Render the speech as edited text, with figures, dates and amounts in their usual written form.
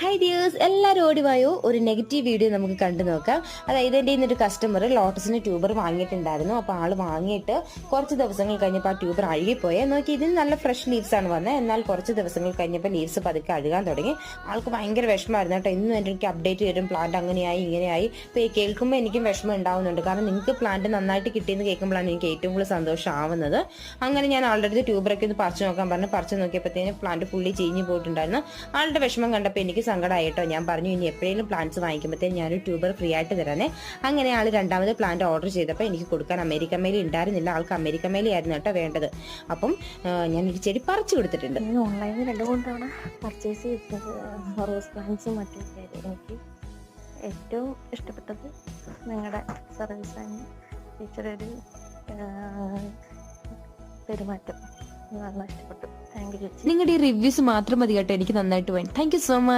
Hi dears, എല്ലാവരും ഓടിവായോ ഒരു negative video നമുക്ക് കണ്ടു നോക്കാം. അതായത് എൻ്റെ ഇന്നൊരു കസ്റ്റമർ ലോട്ടസിന് ട്യൂബർ വാങ്ങിയിട്ടുണ്ടായിരുന്നു. അപ്പോൾ ആൾ വാങ്ങിയിട്ട് കുറച്ച് ദിവസങ്ങൾ കഴിഞ്ഞപ്പോൾ ആ ട്യൂബർ അഴുകിപ്പോയെ നോക്കി. ഇതിന് നല്ല ഫ്രഷ് ലീവ്സ് ആണ് വന്നത്. എന്നാൽ കുറച്ച് ദിവസങ്ങൾ കഴിഞ്ഞപ്പോൾ ലീവ്സ് പതുക്കെ അഴുകാൻ തുടങ്ങി. ആൾക്ക് ഭയങ്കര വിഷമമായിരുന്നു കേട്ടോ. ഇന്നും എനിക്ക് അപ്ഡേറ്റ് തരും, പ്ലാന്റ് അങ്ങനെയായി ഇങ്ങനെയായി. ഇപ്പോൾ ഈ കേൾക്കുമ്പോൾ എനിക്കും വിഷമം ഉണ്ടാവുന്നുണ്ട്. കാരണം നിങ്ങൾക്ക് പ്ലാന്റ് നന്നായിട്ട് കിട്ടിയെന്ന് കേൾക്കുമ്പോഴാണ് എനിക്ക് ഏറ്റവും കൂടുതൽ സന്തോഷമാവുന്നത്. അങ്ങനെ ഞാൻ ആളുടെ അടുത്ത് ട്യൂബറൊക്കെ ഒന്ന് പറിച്ചു നോക്കാൻ പറഞ്ഞു. പറിച്ചു നോക്കിയപ്പോഴത്തേന് പ്ലാന്റ് ഫുള്ളി ചീഞ്ഞു പോയിട്ടുണ്ടായിരുന്നു. ആളുടെ വിഷമം കണ്ടപ്പോൾ എനിക്ക് സങ്കടമായിട്ടോ. ഞാൻ പറഞ്ഞു ഇനി എപ്പോഴേലും പ്ലാന്റ്സ് വാങ്ങിക്കുമ്പോഴത്തേന് ഞാനൊരു ട്യൂബർ ഫ്രീ ആയിട്ട് തരാനേ. അങ്ങനെ ആൾ രണ്ടാമത് പ്ലാന്റ് ഓർഡർ ചെയ്തപ്പോൾ എനിക്ക് കൊടുക്കാൻ അമേരിക്കൻ മേലി ഉണ്ടായിരുന്നില്ല. ആൾക്ക് അമേരിക്കൻ മേലി ആയിരുന്നു കേട്ടോ വേണ്ടത്. അപ്പം ഞാനൊരു ചെടി പറിച്ചു കൊടുത്തിട്ടുണ്ട്. ഓൺലൈനിൽ 2-3 തവണ പർച്ചേസ് ചെയ്തത് റോസ് പ്ലാന്റ്സും മറ്റും. എനിക്ക് ഏറ്റവും ഇഷ്ടപ്പെട്ടത് നിങ്ങളുടെ സർവീസാണ്. ടീച്ചറുടെ ഒരു പെരുമാറ്റം നല്ല ഇഷ്ടപ്പെട്ടു. താങ്ക് യു ചേച്ചി. നിങ്ങളുടെ ഈ റിവ്യൂസ് മാത്രം മതി കേട്ടോ എനിക്ക് നന്നായിട്ട് വേണം. Thank you so much.